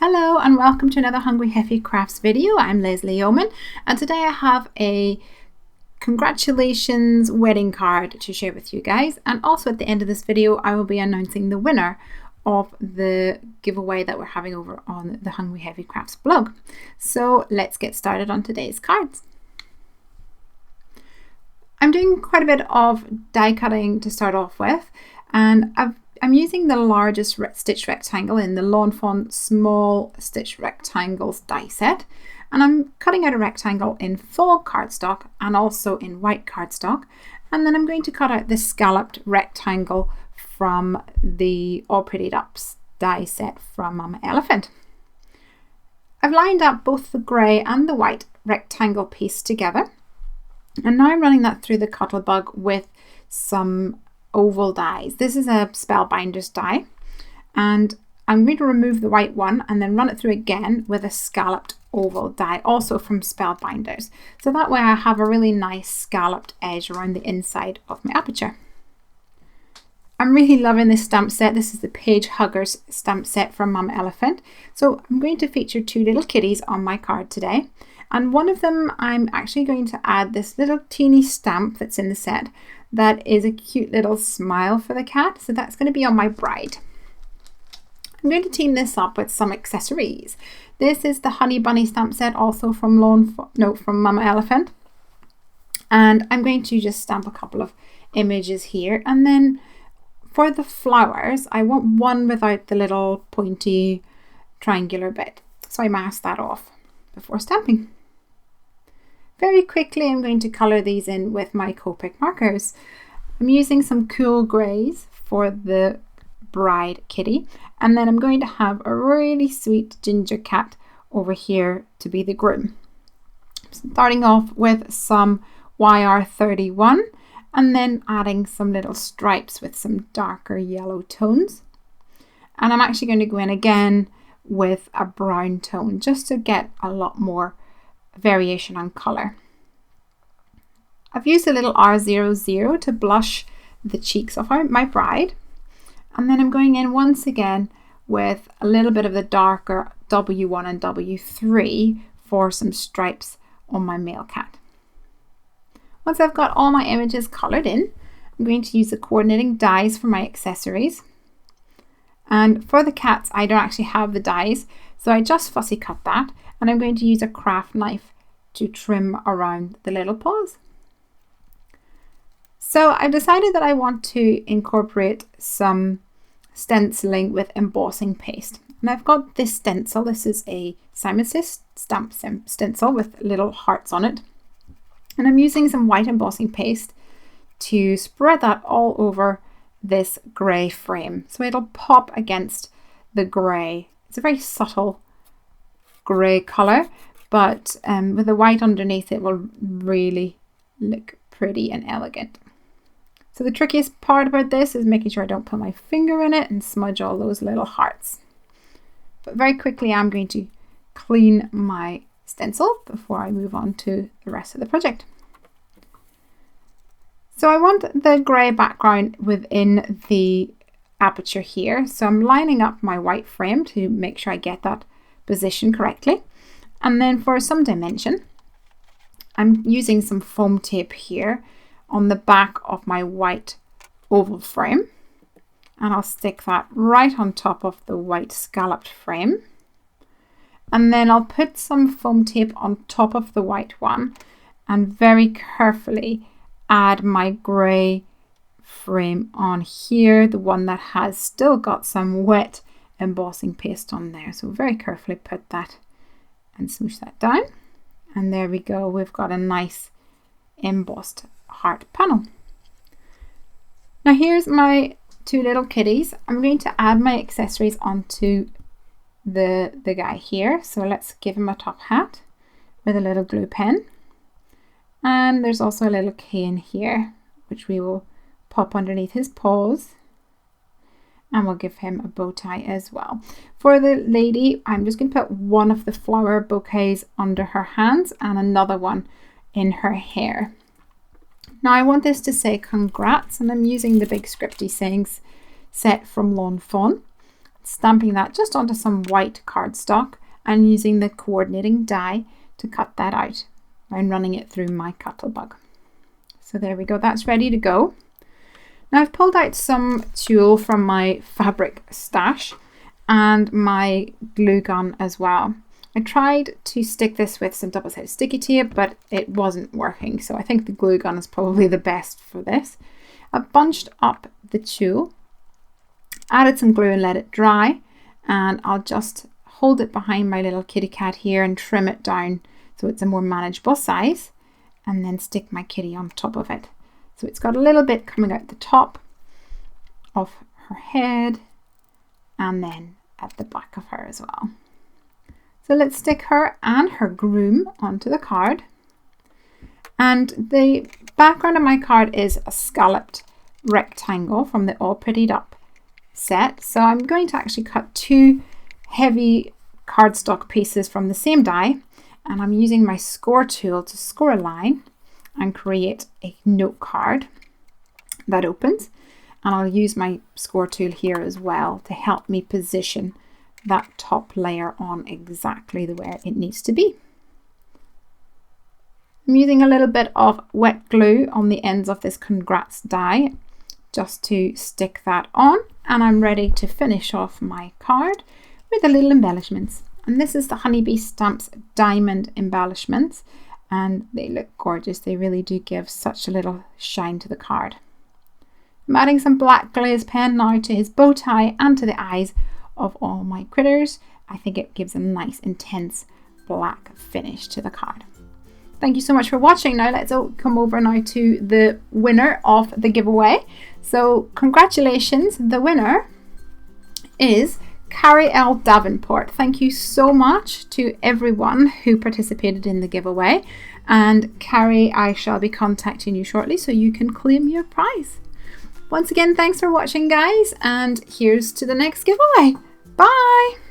Hello and welcome to another Hungry Heavy Crafts video. I'm Lesley Oman and today I have a congratulations wedding card to share with you guys, and also at the end of this video I will be announcing the winner of the giveaway that we're having over on the Hungry Heavy Crafts blog. So let's get started on today's cards. I'm doing quite a bit of die cutting to start off with, and I'm using the largest stitch rectangle in the Lawn Fawn small stitch rectangles die set, and I'm cutting out a rectangle in full cardstock and also in white cardstock, and then I'm going to cut out this scalloped rectangle from the All Prettied Ups die set from Elephant. I've lined up both the grey and the white rectangle piece together, and now I'm running that through the Cuttlebug with some oval dies. This is a Spellbinders die, and I'm going to remove the white one and then run it through again with a scalloped oval die, also from Spellbinders. So that way I have a really nice scalloped edge around the inside of my aperture. I'm really loving this stamp set. This is the Page Huggers stamp set from Elephant. So I'm going to feature two little kitties on my card today. And one of them I'm actually going to add this little teeny stamp that's in the set that is a cute little smile for the cat. So that's going to be on my bride. I'm going to team this up with some accessories. This is the Honey Bunny stamp set, also from Mama Elephant. And I'm going to just stamp a couple of images here. And then for the flowers, I want one without the little pointy triangular bit. So I mask that off before stamping. Very quickly I'm going to colour these in with my Copic markers. I'm using some cool greys for the bride kitty, and then I'm going to have a really sweet ginger cat over here to be the groom. Starting off with some YR31 and then adding some little stripes with some darker yellow tones. And I'm actually going to go in again with a brown tone just to get a lot more variation on colour. I've used a little R00 to blush the cheeks of my bride, and then I'm going in once again with a little bit of the darker W1 and W3 for some stripes on my male cat. Once I've got all my images coloured in, I'm going to use the coordinating dies for my accessories. And for the cats, I don't actually have the dies, so I just fussy cut that, and I'm going to use a craft knife to trim around the little paws. So I decided that I want to incorporate some stenciling with embossing paste. And I've got this stencil. This is a Simon Says stamp stencil with little hearts on it. And I'm using some white embossing paste to spread that all over this grey frame. So it'll pop against the grey. It's a very subtle grey colour, but with the white underneath it will really look pretty and elegant. So the trickiest part about this is making sure I don't put my finger in it and smudge all those little hearts. But very quickly I'm going to clean my stencil before I move on to the rest of the project. So I want the grey background within the aperture here. So I'm lining up my white frame to make sure I get that position correctly. And then for some dimension, I'm using some foam tape here on the back of my white oval frame. And I'll stick that right on top of the white scalloped frame. And then I'll put some foam tape on top of the white one and very carefully add my grey frame on here, the one that has still got some wet embossing paste on there. So very carefully put that and smoosh that down, and there we go. We've got a nice embossed heart panel. Now here's my two little kitties. I'm going to add my accessories onto the guy here. So let's give him a top hat with a little glue pen, and there's also a little cane here which we will pop underneath his paws, and we'll give him a bow tie as well. For the lady, I'm just going to put one of the flower bouquets under her hands and another one in her hair. Now I want this to say congrats, and I'm using the Big Scripty Sayings set from Lawn Fawn. stamping that just onto some white cardstock and using the coordinating die to cut that out and running it through my Cuttlebug. So there we go, that's ready to go. Now I've pulled out some tulle from my fabric stash and my glue gun as well. I tried to stick this with some double-sided sticky tape, but it wasn't working, so I think the glue gun is probably the best for this. I bunched up the tulle, added some glue and let it dry, and I'll just hold it behind my little kitty cat here and trim it down so it's a more manageable size, and then stick my kitty on top of it. So it's got a little bit coming out the top of her head and then at the back of her as well. So let's stick her and her groom onto the card. And the background of my card is a scalloped rectangle from the All Prettied Up set. So I'm going to actually cut two heavy cardstock pieces from the same die, and I'm using my score tool to score a line and create a note card that opens. And I'll use my score tool here as well to help me position that top layer on exactly the way it needs to be. I'm using a little bit of wet glue on the ends of this congrats die just to stick that on, and I'm ready to finish off my card with the little embellishments. And this is the Honeybee Stamps diamond embellishments, and they look gorgeous. They really do give such a little shine to the card. I'm adding some black glaze pen now to his bow tie and to the eyes of all my critters. I think it gives a nice intense black finish to the card. Thank you so much for watching. Now let's come over now to the winner of the giveaway. So congratulations, the winner is Carrie L. Davenport. Thank you so much to everyone who participated in the giveaway. And Carrie, I shall be contacting you shortly so you can claim your prize. Once again, thanks for watching, guys, and here's to the next giveaway. Bye!